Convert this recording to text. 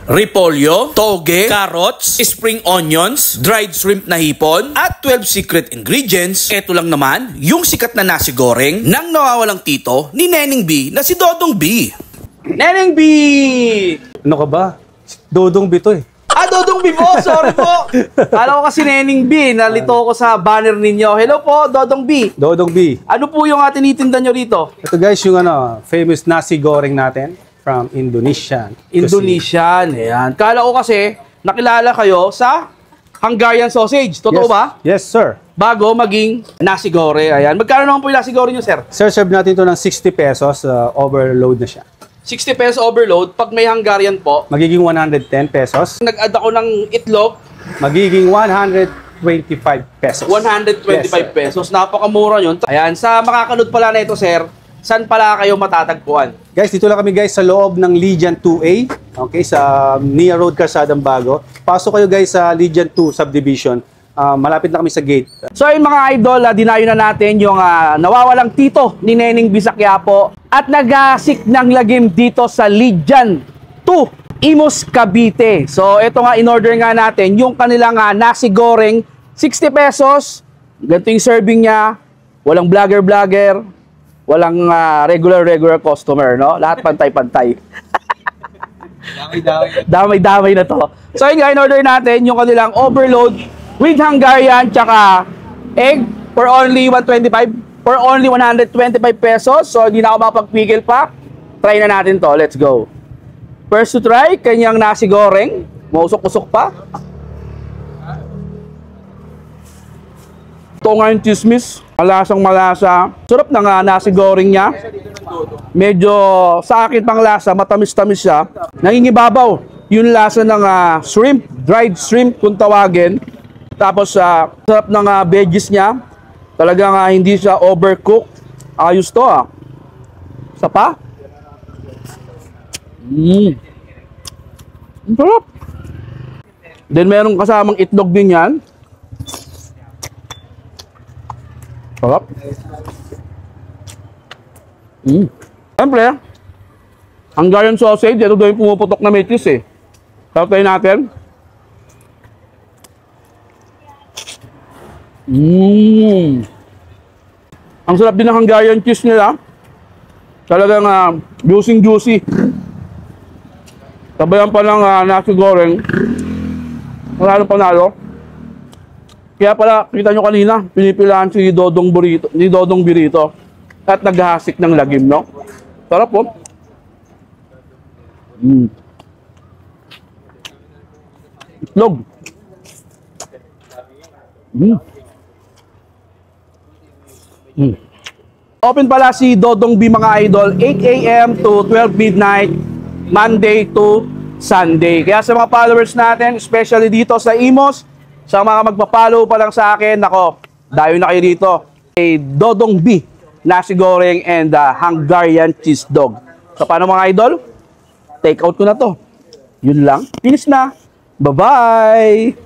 Repolyo, toge, carrots, spring onions, dried shrimp na hipon, at 12 secret ingredients. Ito lang naman yung sikat na nasi goreng ng nawawalang tito ni Neneng B na si Dodong B. Neneng B! Ano ka ba? Dodong B to eh. Dodong B po! Sorry po! Kala ko kasi Neneng B. Nalito ko sa banner ninyo. Hello po, Dodong B. Dodong B. Ano po yung tinitinda nyo rito? Ito guys, yung famous nasi goreng natin from Indonesian. Indonesian, ayan. Kala ko kasi, nakilala kayo sa Hungarian sausage. Totoo ba? Yes, sir. Bago maging nasi gore, ayan. Magkano naman po yung nasi gore nyo, sir? Sir, serve natin ito ng 60 pesos. Overload na siya. 60 pesos overload. Pag may Hungarian po, magiging 110 pesos. Nag-add ako ng itlog, magiging 125 pesos. 125 pesos. Napakamura yun. Ayan, sa makakanood pala na ito, sir, saan pala kayo matatagpuan? Guys, dito lang kami guys sa loob ng Legion 2A. Okay, sa Nia Road, Calzadang Bago. Pasok kayo guys sa Legion 2 Subdivision. Malapit na kami sa gate. So ayun mga idol, dinayo na natin yung nawawalang tito ni Neneng B sa Quiapo at nagasik ng lagim dito sa Legion 2, Imus, Cavite. So ito nga, in-order nga natin yung kanilang nasi goreng, 60 pesos. Ganito yung serving niya. Walang vlogger-vlogger. Walang regular customer, no? Lahat pantay-pantay. Damay-damay na to. So yun nga, in-order natin yung kanilang overload with Hungarian tsaka egg for only 125, for only 125 pesos. So hindi na ako makapagpigil pa. Try na natin to. Let's go. First to try, kanyang nasi goreng. Mausok-usok pa. Ito nga yung chismis. Malasang malasa. Sarap ng nasi goreng niya. Medyo sa akin pang lasa, matamis-tamis siya. Nangingibabaw yung lasa ng shrimp, dried shrimp kung tawagin. Tapos sarap ng veggies niya. Talagang hindi siya overcook. Ayos to Isa pa. Ang sarap. Then meron kasamang itlog din yan. Sarap. Siyempre, Hungarian sausage, ito daw yung pumuputok na metis eh. Tatay natin. Ang sarap din ng Hungarian cheese nila. Talagang juicy. Tabayan pa ng nasi goreng. Panalo. Kaya pala, kita nyo kanina, pinipilahan si Dodong Burrito at naghahasik ng lagim, no? Sarap po. Itlog. Open pala si Dodong B mga idol, 8 AM to 12 midnight, Monday to Sunday. Kaya sa mga followers natin, especially dito sa Imus, sa mga magpa-follow pa lang sa akin, nako, dayo na kayo dito. Dodong B, nasi goreng and Hungarian cheese dog. So paano mga idol? Take out ko na to. Yun lang. Finish na. Bye-bye!